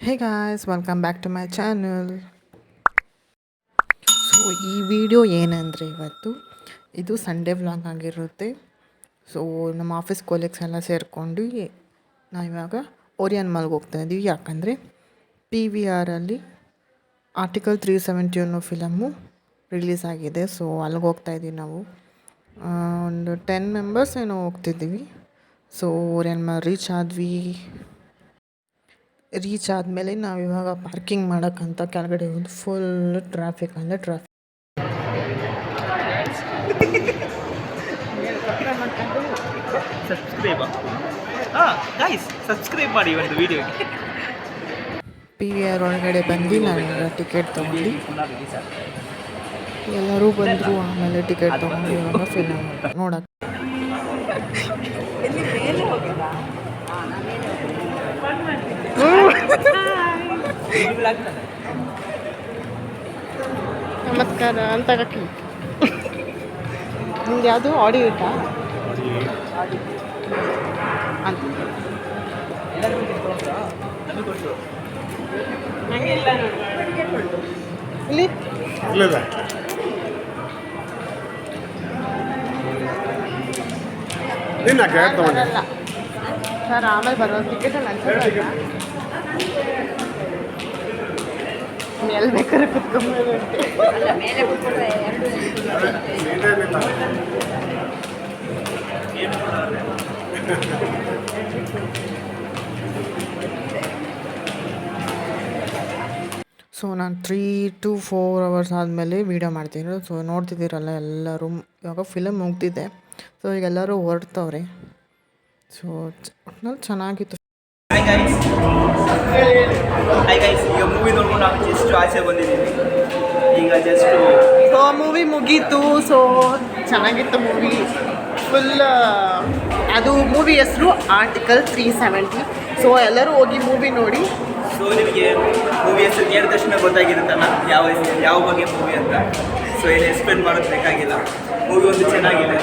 Hey guys welcome back to my channel. So ಈ video ಏನಂದರೆ ಇದು ಸಂಡೇ ವ್ಲಾಗ್ ಆಗಿರುತ್ತೆ. ಸೊ ನಮ್ಮ ಆಫೀಸ್ ಕೊಲೀಗ್ಸ್ ಎಲ್ಲ ಸೇರಿಕೊಂಡು ನಾವಿವಾಗ ಓರಿಯನ್ ಮಾಲ್ಗೆ ಹೋಗ್ತಾ ಇದ್ದೀವಿ. ಯಾಕಂದರೆ PVRಲ್ಲಿ ಆರ್ಟಿಕಲ್ 370 ಅನ್ನೋ ಫಿಲಮ್ಮು ರಿಲೀಸ್ ಆಗಿದೆ. ಸೊ ಅಲ್ಲಿಗೆ ಹೋಗ್ತಾ ಇದ್ದೀವಿ ನಾವು. ಒಂದು 10 ಮೆಂಬರ್ಸ್ ಏನೋ ಹೋಗ್ತಿದ್ದೀವಿ. ಸೊ ಓರಿಯನ್ ಮಾಲ್ ರೀಚ್ ಆದಮೇಲೆ ನಾವಿವಾಗ ಪಾರ್ಕಿಂಗ್ ಮಾಡೋಕ್ಕಂತ ಕೆಳಗಡೆ ಹೋಗಿ ಫುಲ್ ಟ್ರಾಫಿಕ್ ಅಂದರೆ ಟ್ರಾಫಿಕ್. ಸಬ್ಸ್ಕ್ರೈಬ್ ಮಾಡಿ ಒಂದು ವಿಡಿಯೋಗೆ. PVR ಒಳಗಡೆ ಬಂದು ನಾನು ಟಿಕೆಟ್ ತೊಗೊಂಡು ಎಲ್ಲರೂ ಬಂದರು. ಆಮೇಲೆ ಟಿಕೆಟ್ ತೊಗೊಂಡು ಇವಾಗ ಫಿಲಮ್ ನೋಡೋಕ್ಕೆ ನಮಸ್ಕಾರ ಅಂತ ನಿಮ್ಗೆ ಯಾವುದು ಆಡಿಯೋ ಇಟ್ಟ ಅಂತ ಇಲ್ಲಿ ಸರ್ ಆಮೇಲೆ ಬರೋ ಟಿಕೆಟ್ ಎಲ್ಲಿ ಬೇಕಾದ್ರೆ ಕುತ್ಕೊಂಡ್ಬರುತ್ತೆ. ಸೊ ನಾನು 3 to 4 hours ಆದಮೇಲೆ ವೀಡಿಯೋ ಮಾಡ್ತೀನಿ. ಸೊ ನೋಡ್ತಿದ್ದೀರಲ್ಲ ಎಲ್ಲರೂ, ಇವಾಗ ಫಿಲಮ್ ಮುಗ್ದಿದೆ. ಸೊ ಈಗ ಎಲ್ಲರೂ ಹೊರಡ್ತವ್ರೆ. ಸೊ ಒಟ್ನಲ್ಲಿ ಚೆನ್ನಾಗಿತ್ತು. ಹಾಯ್ ಗೈಸ್, ಈಗ ಮೂವಿ ನೋಡ್ಕೊಂಡು ನಾವು ಜಸ್ಟ್ ಆಚೆ ಬಂದಿದ್ದೀವಿ. ಈಗ ಸೊ ಮೂವಿ ಮುಗೀತು. ಸೊ ಚೆನ್ನಾಗಿತ್ತು ಮೂವಿ ಫುಲ್. ಅದು ಮೂವಿ ಹೆಸರು ಆರ್ಟಿಕಲ್ 370. ಸೊ ಎಲ್ಲರೂ ಹೋಗಿ ಮೂವಿ ನೋಡಿ. ಸೊ ನಿಮಗೆ ಮೂವಿ ಹೆಸರು ಕೇಳಿದ ತಕ್ಷಣ ಗೊತ್ತಾಗಿರುತ್ತಲ್ಲ ಯಾವ ಬಗ್ಗೆ ಮೂವಿ ಅಂತ. ಸೊ ಏನು ಎಕ್ಸ್ಪ್ಲೇನ್ ಮಾಡೋದು ಬೇಕಾಗಿಲ್ಲ. ಮೂವಿ ಒಂದು ಚೆನ್ನಾಗಿದೆ,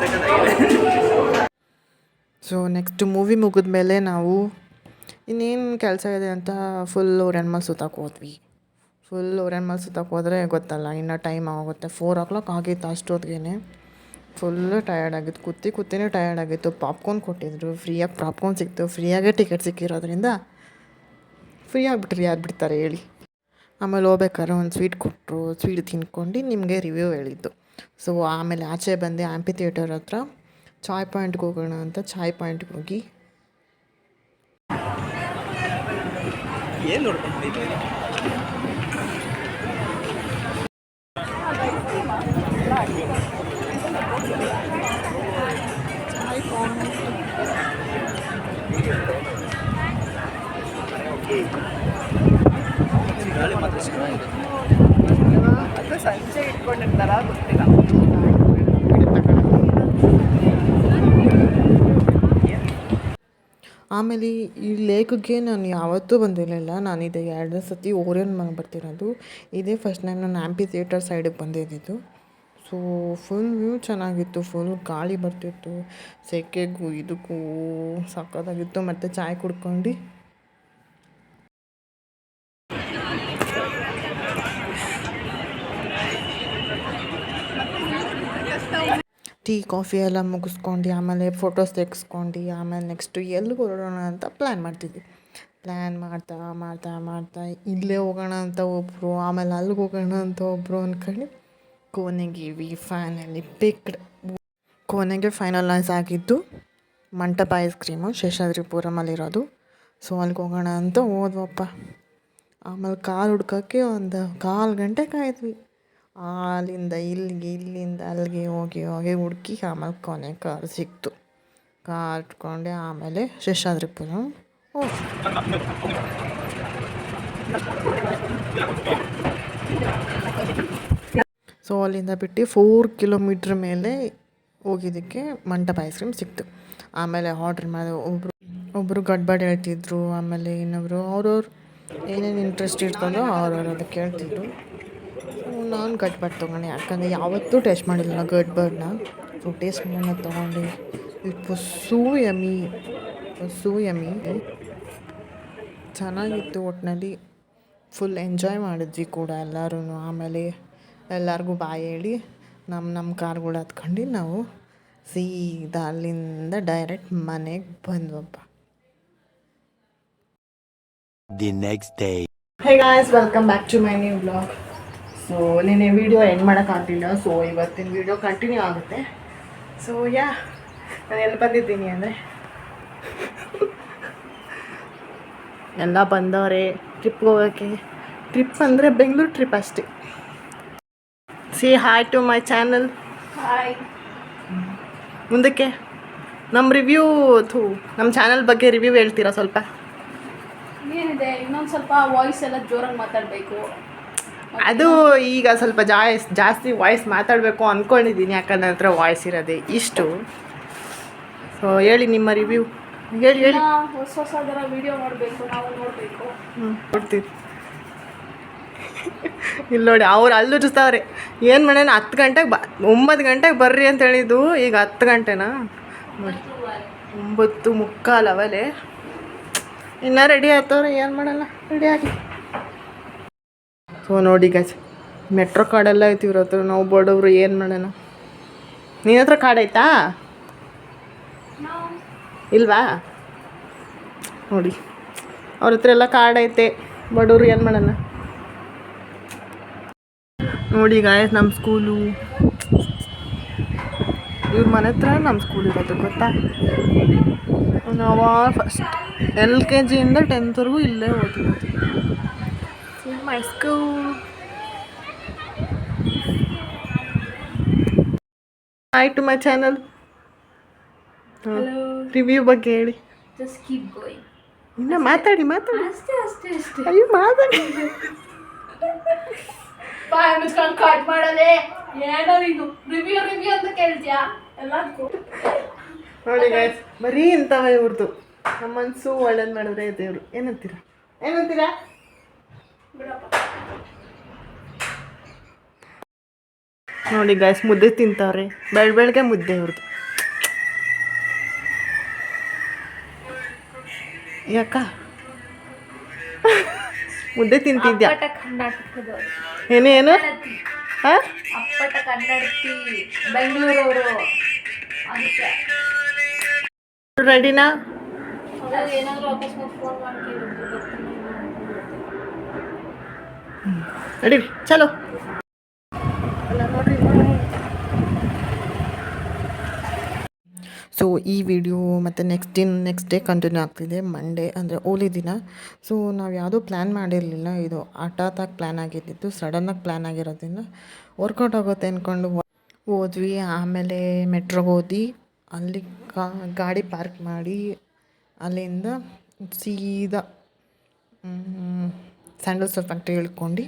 ಸಖತ್ತಾಗಿದೆ. ಸೊ ನೆಕ್ಸ್ಟ್ ಮೂವಿ ಮುಗಿದ ಮೇಲೆ ನಾವು ಇನ್ನೇನು ಕೆಲಸ ಇದೆ ಅಂತ ಫುಲ್ ಓರಿಯನ್ ಮಾಲ್ ಸುತ್ತಕ್ಕೆ ಹೋದ್ವಿ. ಹೋದರೆ ಗೊತ್ತಲ್ಲ, ಇನ್ನು ಟೈಮ್ ಆಗುತ್ತೆ. 4 o'clock ಆಗಿತ್ತು. ಅಷ್ಟೊತ್ತಿಗೆ ಫುಲ್ ಟಯರ್ಡ್ ಆಗಿತ್ತು. ಕೂತಿನೇ ಟಯರ್ಡ್ ಆಗಿತ್ತು. ಪಾಪ್ಕಾರ್ನ್ ಕೊಟ್ಟಿದ್ರು, ಫ್ರೀಯಾಗಿ ಪಾಪ್ಕಾರ್ನ್ ಸಿಕ್ತು. ಫ್ರೀಯಾಗೇ ಟಿಕೆಟ್ ಸಿಕ್ಕಿರೋದ್ರಿಂದ ಫ್ರೀಯಾಗಿ ಯಾರು ಬಿಡ್ತಾರೆ ಹೇಳಿ. ಆಮೇಲೆ ಹೋಗ್ಬೇಕಾದ್ರೆ ಒಂದು ಸ್ವೀಟ್ ಕೊಟ್ಟರು. ಸ್ವೀಟ್ ತಿನ್ಕೊಂಡು ನಿಮಗೆ ರಿವ್ಯೂ ಹೇಳಿದ್ದು. ಸೊ ಆಮೇಲೆ ಆಚೆ ಬಂದೆ. ಆಂಪಿ ಥಿಯೇಟರ್ ಹತ್ರ ಚಾಯ್ ಪಾಯಿಂಟ್ಗೆ ಹೋಗೋಣ ಅಂತ ಚಾಯ್ ಪಾಯಿಂಟ್ಗೆ ಹೋಗಿ ಏನು ನೋಡ್ಕೊಂಡು ಗಾಳಿ ಮಾತ್ರ ಚೆನ್ನಾಗಿದೆ. ಸಂಜೆ ಇಟ್ಕೊಂಡಿರ್ತಾರ ಗೊತ್ತಿಲ್ಲ. ಆಮೇಲೆ ಈ ಲೇಕ್ಗೆ ನಾನು ಯಾವತ್ತೂ ಬಂದಿರಲಿಲ್ಲ. ನಾನು ಇದೆ 2 ಸತಿ ಓರಿಯನ್ ಮಾಲ್ ಬರ್ತಿರೋದು. ಇದೇ ಫಸ್ಟ್ ಟೈಮ್ ನಾನು ಆಂಪಿ ಥಿಯೇಟರ್ ಸೈಡಿಗೆ ಬಂದಿದ್ದು. ಸೊ ಫುಲ್ ವ್ಯೂ ಚೆನ್ನಾಗಿತ್ತು. ಫುಲ್ ಗಾಳಿ ಬರ್ತಿತ್ತು. ಸೆಕೆಗೂ ಇದಕ್ಕೂ ಸಕ್ಕತ್ತಾಗಿತ್ತು. ಮತ್ತು ಚಾಯ್ ಕುಡ್ಕೊಂಡು ಟೀ ಕಾಫಿ ಎಲ್ಲ ಮುಗಿಸ್ಕೊಂಡು ಆಮೇಲೆ ಫೋಟೋಸ್ ತೆಗೆಸ್ಕೊಂಡು ಆಮೇಲೆ ನೆಕ್ಸ್ಟು ಎಲ್ಲಿಗೆ ಹೊರಡೋಣ ಅಂತ ಪ್ಲ್ಯಾನ್ ಮಾಡ್ತಾ ಇಲ್ಲೇ ಹೋಗೋಣ ಅಂತ ಒಬ್ಬರು, ಆಮೇಲೆ ಅಲ್ಲಿಗೆ ಹೋಗೋಣ ಅಂತ ಒಬ್ಬರು ಅಂದ್ಕೊಂಡು ಕೊನೆಗೆ ಫೈನಲೈಸ್ ಆಗಿದ್ದು ಮಂಟಪ ಐಸ್ ಕ್ರೀಮು ಶೇಷಾದ್ರಿಪುರಮಲ್ಲಿರೋದು. ಸೊ ಅಲ್ಲಿಗೆ ಹೋಗೋಣ ಅಂತ ಹೋದ್ವಪ್ಪ. ಆಮೇಲೆ ಕಾರ್ ಹುಡ್ಕೋಕ್ಕೆ ಒಂದು 1/4 ಗಂಟೆ ಕಾಯ್ದ್ವಿ. ಅಲ್ಲಿಂದ ಇಲ್ಲಿಂದ ಅಲ್ಲಿಗೆ ಹೋಗಿ ಹುಡುಕಿ ಆಮೇಲೆ ಕೊನೆ ಕಾರ್ ಸಿಕ್ತು. ಕಾರ್ ಇಟ್ಕೊಂಡೆ ಆಮೇಲೆ ಶೇಷಾದ್ರಿಪುರ ಸೊ ಅಲ್ಲಿಂದ ಬಿಟ್ಟು 4 ಕಿಲೋಮೀಟ್ರ್ ಮೇಲೆ ಹೋಗಿದ್ದಕ್ಕೆ ಮಂಟಪ ಐಸ್ ಕ್ರೀಮ್ ಸಿಕ್ತು. ಆಮೇಲೆ ಆರ್ಡ್ರ್ ಮಾಡಿ ಒಬ್ಬರು ಗಡ್ಬಡ್ ಹೇಳ್ತಿದ್ರು. ಆಮೇಲೆ ಇನ್ನೊಬ್ಬರು ಅವ್ರವ್ರು ಏನೇನು ಇಂಟ್ರೆಸ್ಟ್ ಇರ್ತದೋ ಅವ್ರವ್ರು ಅದಕ್ಕೆ ಕೇಳ್ತಿದ್ರು. ನಾನು ಗಡ್ಬಡ್ ತೊಗೊಂಡೆ, ಯಾಕಂದರೆ ಯಾವತ್ತೂ ಟೇಸ್ಟ್ ಮಾಡಿಲ್ಲ ಗಡ್ಬಡ್ನ. ಸೊ ಟೇಸ್ಟ್ ಮಾಡೋಣ ತೊಗೊಂಡು. ಇಟ್ ವಾಸ್ ಸೋ ಯಮ್ಮಿ ಚೆನ್ನಾಗಿತ್ತು ಒಟ್ಟಿನಲ್ಲಿ. ಫುಲ್ ಎಂಜಾಯ್ ಮಾಡಿದ್ವಿ ಕೂಡ ಎಲ್ಲರೂ. ಆಮೇಲೆ ಎಲ್ಲರಿಗೂ ಬಾಯ್ ಹೇಳಿ ನಮ್ಮ ಕಾರ್ಗಳು ಹತ್ಕೊಂಡು ನಾವು ಸೀದಾ ಅಲ್ಲಿಂದ ಡೈರೆಕ್ಟ್ ಮನೆಗೆ ಬಂದ್ವಪ್ಪ. The next day. Hey guys, welcome back to my new blog. So ನಿನ್ನೆ ವೀಡಿಯೋ ಎಂಡ್ ಮಾಡೋಕ್ಕಾಗಲಿಲ್ಲ, ಸೊ ಇವತ್ತಿನ ವೀಡಿಯೋ ಕಂಟಿನ್ಯೂ ಆಗುತ್ತೆ. ಸೊ ನಾನು ಎಲ್ಲಿ ಬಂದಿದ್ದೀನಿ ಅಂದರೆ ಎಲ್ಲ ಬಂದವರೆ ಟ್ರಿಪ್ಗೆ ಹೋಗೋಕ್ಕೆ. ಟ್ರಿಪ್ ಅಂದರೆ ಬೆಂಗಳೂರು ಟ್ರಿಪ್ ಅಷ್ಟೇ. Say hi to my channel. Hi. ಮುಂದಕ್ಕೆ ನಮ್ಮ ರಿವ್ಯೂ ನಮ್ಮ ಚಾನಲ್ ಬಗ್ಗೆ ರಿವ್ಯೂ ಹೇಳ್ತೀರಾ ಸ್ವಲ್ಪ? ಏನಿದೆ, ಇನ್ನೊಂದು ಸ್ವಲ್ಪ ವಾಯ್ಸ್ ಎಲ್ಲ ಜೋರಾಗಿ ಮಾತಾಡಬೇಕು. ಅದು ಈಗ ಸ್ವಲ್ಪ ಜಾಸ್ತಿ ವಾಯ್ಸ್ ಮಾತಾಡಬೇಕು ಅಂದ್ಕೊಂಡಿದ್ದೀನಿ, ಯಾಕಂದ್ರೆ ನನ್ನ ಹತ್ರ ವಾಯ್ಸ್ ಇರೋದೆ ಇಷ್ಟು. ಸೊ ಹೇಳಿ ನಿಮ್ಮ ರಿವ್ಯೂ, ಹೇಳಿ. ಹೊಸದರ ವಿಡಿಯೋ ಮಾಡಬೇಕು, ನಾವು ನೋಡಬೇಕು. ಕೊಡ್ತೀವಿ. ಇಲ್ಲಿ ನೋಡಿ, ಅವ್ರು ಅಲ್ಲೂ ಜುಸ್ತಾವ್ರೆ. ಏನು ಮಾಡೋಣ, 10 ಗಂಟೆಗೆ 9 ಗಂಟೆಗೆ ಬರ್ರಿ ಅಂತ ಹೇಳಿದ್ದು, ಈಗ 10 ಗಂಟೆನಾ ನೋಡಿ, 9:45 ಅವಲೇ. ಇನ್ನೂ ರೆಡಿ ಆಗ್ತವ್ರೆ, ಏನು ಮಾಡಲ್ಲ, ರೆಡಿ ಆಗಿ. ಸೊ ನೋಡಿ ಗೈಸ್, ಮೆಟ್ರೋ ಕಾರ್ಡೆಲ್ಲ ಐತಿ ಇವ್ರ ಹತ್ರ. ನಾವು ಬಡವರು ಏನು ಮಾಡೋಣ. ನಿನ್ನ ಹತ್ರ ಕಾರ್ಡ್ ಆಯ್ತಾ? ಇಲ್ವಾ? ನೋಡಿ, ಅವ್ರ ಹತ್ರ ಎಲ್ಲ ಕಾರ್ಡ್ ಐತೆ, ಬಡವರು ಏನು ಮಾಡೋಣ. ನೋಡಿ ಗಾಯಸ್, ನಮ್ಮ ಸ್ಕೂಲು ಇವ್ರ ಮನೆ ಹತ್ರ ನಮ್ಮ ಸ್ಕೂಲ್ ಇರೋದು, ಗೊತ್ತಾ? ನಾವು ಫಸ್ಟ್ LKG ಇಂದ 10th ವರೆಗೂ ಇಲ್ಲೇ ಓದಿರೋದು. My school. Hi to my channel. Review ಬಗ್ಗೆ ಹೇಳಿ. Just keep going. ಇನ್ನು ಮಾತಾಡಿ. ಅಷ್ಟೇ. ಅಯ್ಯೋ ಮಾತಾಡಿ. ಬಾಯ್ ಮುಚ್ಕೊಂಡು ಕಟ್ ಮಾಡಲೇ. ಏನೋ ನೀನು ರಿವ್ಯೂ ಅಂತ ಕೇಳ್ತೀಯಾ ಎಲ್ಲದಕ್ಕೂ? ನೋಡಿ ಗೈಸ್, ಬರೀ ಇಂಥವೇ ಇವ್ರದ್ದು. ನಮ್ಮ ಮನಸ್ಸು ಒಳ್ಳೇದು ಮಾಡಿದ್ರೆ ದೇವರು. ಏನಂತೀರಾ? ನೋಡಿ ಗೈಸ್, ಮುದ್ದೆ ತಿಂತಾವ್ರೆ. ಬೆಳಗ್ಗೆ ಮುದ್ದೆ ಇವ್ರದ್ದು. ಯಾಕ ಮುದ್ದೆ ತಿಂತಿದ್ಯಾ? ಕರ್ನಾಟಕದವರು. ಏನು ಹಾಂ, ಅಪ್ಪಟ ಕನ್ನಡತಿ ಬೆಂಗಳೂರವರು. ಅದಕ್ಕೆ ರೆಡಿನಾ? ಏನಾದರೂ ಅಕಸ್ಮಾತ್ ಫೋನ್ ಮಾಡಿ ರೆಡಿ, ಚಲೋ. ಸೊ ಈ ವಿಡಿಯೋ ಮತ್ತು ನೆಕ್ಸ್ಟ್ ಡೇ ಕಂಟಿನ್ಯೂ ಆಗ್ತಿದೆ. ಮಂಡೇ ಅಂದರೆ ಹೋಲಿ ದಿನ. ಸೊ ನಾವು ಯಾವುದೂ ಪ್ಲ್ಯಾನ್ ಮಾಡಿರಲಿಲ್ಲ, ಇದು ಹಠಾತ್ತಾಗಿ ಪ್ಲ್ಯಾನ್ ಆಗಿದ್ದಿತ್ತು, ಸಡನ್ನಾಗಿ ಪ್ಲ್ಯಾನ್ ಆಗಿರೋದ್ರಿಂದ ವರ್ಕೌಟ್ ಆಗುತ್ತೆ ಅಂದ್ಕೊಂಡು ಹೋದ್ವಿ. ಆಮೇಲೆ ಮೆಟ್ರೋಗೆ ಹೋದ್ವಿ, ಅಲ್ಲಿ ಗಾಡಿ ಪಾರ್ಕ್ ಮಾಡಿ ಅಲ್ಲಿಂದ ಸೀದಾ ಸ್ಯಾಂಡಲ್ ಸೋಪ್ ಫ್ಯಾಕ್ಟ್ರಿ ಇಳ್ಕೊಂಡು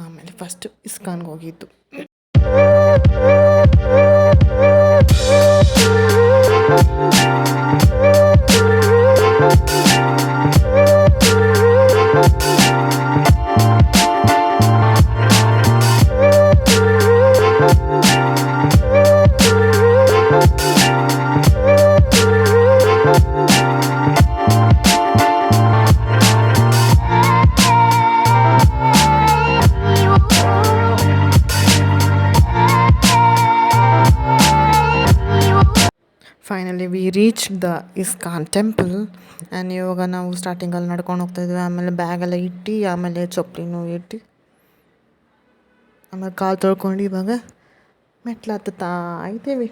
ಆಮೇಲೆ ಫಸ್ಟು ಇಸ್ಕಾನ್ಗೆ ಹೋಗಿದ್ದು. Finally we reach the ISKCON temple. And ಇವಾಗ ನಾವು ಸ್ಟಾರ್ಟಿಂಗಲ್ಲಿ ನಡ್ಕೊಂಡು ಹೋಗ್ತಾಯಿದ್ವಿ. ಆಮೇಲೆ ಬ್ಯಾಗೆಲ್ಲ ಇಟ್ಟು, ಆಮೇಲೆ ಚಪ್ಪಲಿನೂ ಇಟ್ಟು, ಆಮೇಲೆ ಕಾಲು ತೊಳ್ಕೊಂಡು ಇವಾಗ ಮೆಟ್ಲು ಹತ್ತುತ್ತಾ ಇದ್ದೀವಿ.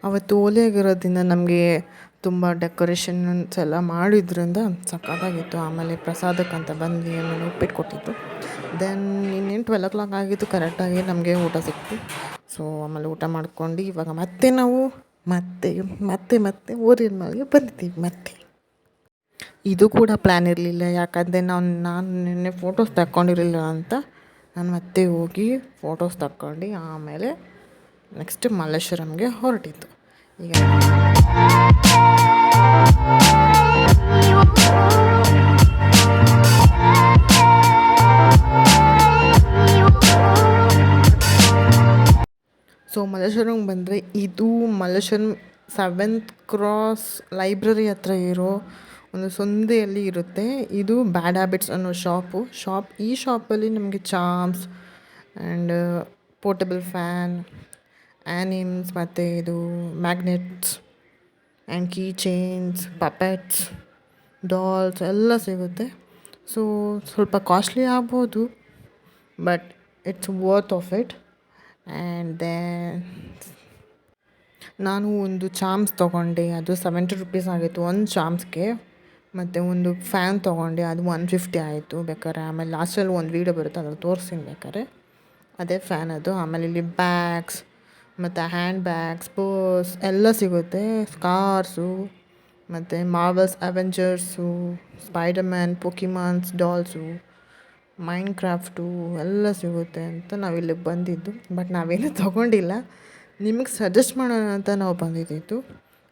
ಅವತ್ತು ಓಲೆ ಆಗಿರೋದ್ರಿಂದ ನಮಗೆ ತುಂಬ ಡೆಕೋರೇಷನ್ಸ್ ಎಲ್ಲ ಮಾಡಿದ್ರಿಂದ ಸಖತ್ತಾಗಿತ್ತು. ಆಮೇಲೆ ಪ್ರಸಾದಕ್ಕಂತ ಬಂದ್ವಿ, ಆಮೇಲೆ ಉಪ್ಪಿಟ್ಟು ಕೊಟ್ಟಿದ್ದು. ದೆನ್ ಇನ್ನೇನು 12 ಆಗಿತ್ತು ಕರೆಕ್ಟಾಗಿ ನಮಗೆ ಊಟ ಸಿಕ್ತು. ಸೊ ಆಮೇಲೆ ಊಟ ಮಾಡ್ಕೊಂಡು ಇವಾಗ ಮತ್ತೆ ನಾವು ಮತ್ತೆ ಓರಿಯನ್ ಮಾಲ್ಗೆ ಬಂದಿದ್ದೀವಿ ಮತ್ತೆ. ಇದು ಕೂಡ ಪ್ಲ್ಯಾನ್ ಇರಲಿಲ್ಲ, ಯಾಕಂದರೆ ನಾನು ನಿನ್ನೆ ಫೋಟೋಸ್ ತಕ್ಕೊಂಡಿರಲಿಲ್ಲ ಅಂತ ನಾನು ಮತ್ತೆ ಹೋಗಿ ಫೋಟೋಸ್ ತಕ್ಕೊಂಡು ಆಮೇಲೆ ನೆಕ್ಸ್ಟ್ ಮಲ್ಲೇಶ್ವರಂಗೆ ಹೊರಟಿದ್ದು. ಈಗ ಸೊ ಮಲ್ಲೇಶ್ವರಂಗೆ ಬಂದರೆ ಇದು ಮಲ್ಲೇಶ್ವರಂ 7th ಕ್ರಾಸ್ ಲೈಬ್ರರಿ ಹತ್ರ ಇರೋ ಒಂದು ಸಂತೆಯಲ್ಲಿ ಇರುತ್ತೆ. ಇದು ಬ್ಯಾಡ್ ಹ್ಯಾಬಿಟ್ಸ್ ಅನ್ನೋ ಶಾಪ್. ಈ ಶಾಪಲ್ಲಿ ನಮಗೆ charms and portable fan, animes ಮತ್ತು ಇದು magnets and key chains, puppets, dolls ಎಲ್ಲ ಸಿಗುತ್ತೆ. ಸೊ ಸ್ವಲ್ಪ ಕಾಸ್ಟ್ಲಿ ಆಗ್ಬೋದು, but it's worth of it. And then ನಾನು ಒಂದು ಚಾಮ್ಸ್ ತೊಗೊಂಡೆ, ಅದು 70 ರುಪೀಸ್ ಆಗಿತ್ತು ಒಂದು ಚಾಮ್ಸ್ಗೆ. ಮತ್ತು ಒಂದು ಫ್ಯಾನ್ ತೊಗೊಂಡೆ, ಅದು 150 ಆಯಿತು. ಬೇಕಾದ್ರೆ ಆಮೇಲೆ ಲಾಸ್ಟಲ್ಲಿ ಒಂದು ವೀಡಿಯೋ ಬರುತ್ತೆ, ಅದ್ರಲ್ಲಿ ತೋರಿಸ್ತೀನಿ ಬೇಕಾದ್ರೆ. ಅದೇ ಫ್ಯಾನ್ ಅದು. ಆಮೇಲೆ ಇಲ್ಲಿ ಬ್ಯಾಗ್ಸ್ ಮತ್ತು ಹ್ಯಾಂಡ್ ಬ್ಯಾಗ್ಸ್, ಪರ್ಸ್ ಎಲ್ಲ ಸಿಗುತ್ತೆ. ಸ್ಕಾರ್ಸು ಮತ್ತು Marvel's, Avengers, Spiderman, ಪೊಕಿಮಾನ್ಸ್ dolls, main craft ಎಲ್ಲ ಸಿಗುತ್ತೆ ಅಂತ ನಾವು ಇಲ್ಲಿಗೆ ಬಂದಿದ್ದು. ಬಟ್ ನಾವೇನೂ ತೊಗೊಂಡಿಲ್ಲ, ನಿಮಗೆ ಸಜೆಸ್ಟ್ ಮಾಡೋಣ ಅಂತ ನಾವು ಬಂದಿದ್ದಿದ್ದು.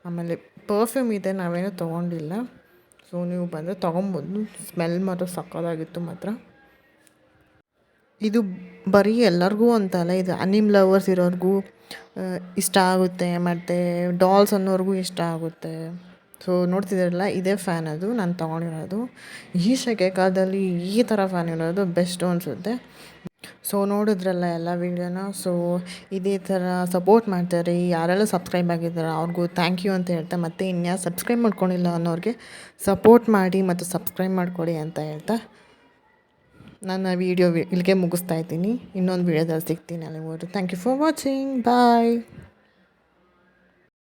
ಆಮೇಲೆ ಪರ್ಫ್ಯೂಮ್ ಇದೆ, ನಾವೇನೂ ತೊಗೊಂಡಿಲ್ಲ. ಸೊ ನೀವು ಬಂದರೆ ತೊಗೊಬೋದು. ಸ್ಮೆಲ್ ಮಾತ್ರ ಸಕ್ಕತ್ತಾಗಿತ್ತು ಮಾತ್ರ. ಇದು ಬರೀ ಎಲ್ಲರಿಗೂ ಅಂತಲ್ಲ, ಇದು ಅನಿಮ್ ಲವರ್ಸ್ ಇರೋರಿಗೂ ಇಷ್ಟ ಆಗುತ್ತೆ, ಮತ್ತು ಡಾಲ್ಸ್ ಅನ್ನೋರಿಗೂ ಇಷ್ಟ ಆಗುತ್ತೆ. ಸೊ ನೋಡ್ತಿದ್ದೀರಲ್ಲ, ಇದೇ ಫ್ಯಾನ್ ಅದು ನಾನು ತೊಗೊಂಡಿರೋದು. ಈ ಸೆಕೆ ಕಾಲದಲ್ಲಿ ಈ ಥರ ಫ್ಯಾನ್ ಇರೋದು ಬೆಸ್ಟು ಅನಿಸುತ್ತೆ. ಸೊ ನೋಡಿದ್ರಲ್ಲ ಎಲ್ಲ ವೀಡಿಯೋನ. ಸೊ ಇದೇ ಥರ ಸಪೋರ್ಟ್ ಮಾಡ್ತಾರೆ. ಯಾರೆಲ್ಲ ಸಬ್ಸ್ಕ್ರೈಬ್ ಆಗಿದ್ದಾರೆ ಅವ್ರಿಗೂ ಥ್ಯಾಂಕ್ ಯು ಅಂತ ಹೇಳ್ತಾ, ಮತ್ತು ಇನ್ಯಾರು ಸಬ್ಸ್ಕ್ರೈಬ್ ಮಾಡ್ಕೊಂಡಿಲ್ಲ ಅನ್ನೋರಿಗೆ ಸಪೋರ್ಟ್ ಮಾಡಿ ಮತ್ತು ಸಬ್ಸ್ಕ್ರೈಬ್ ಮಾಡಿಕೊಡಿ ಅಂತ ಹೇಳ್ತಾ ನನ್ನ ವೀಡಿಯೋ ಇಲ್ಲಿಗೆ ಮುಗಿಸ್ತಾ ಇದ್ದೀನಿ. ಇನ್ನೊಂದು ವೀಡಿಯೋದಲ್ಲಿ ಸಿಗ್ತೀನಿ ಅಲ್ಲಿವರೆಗೂ. Thank you for watching. Bye.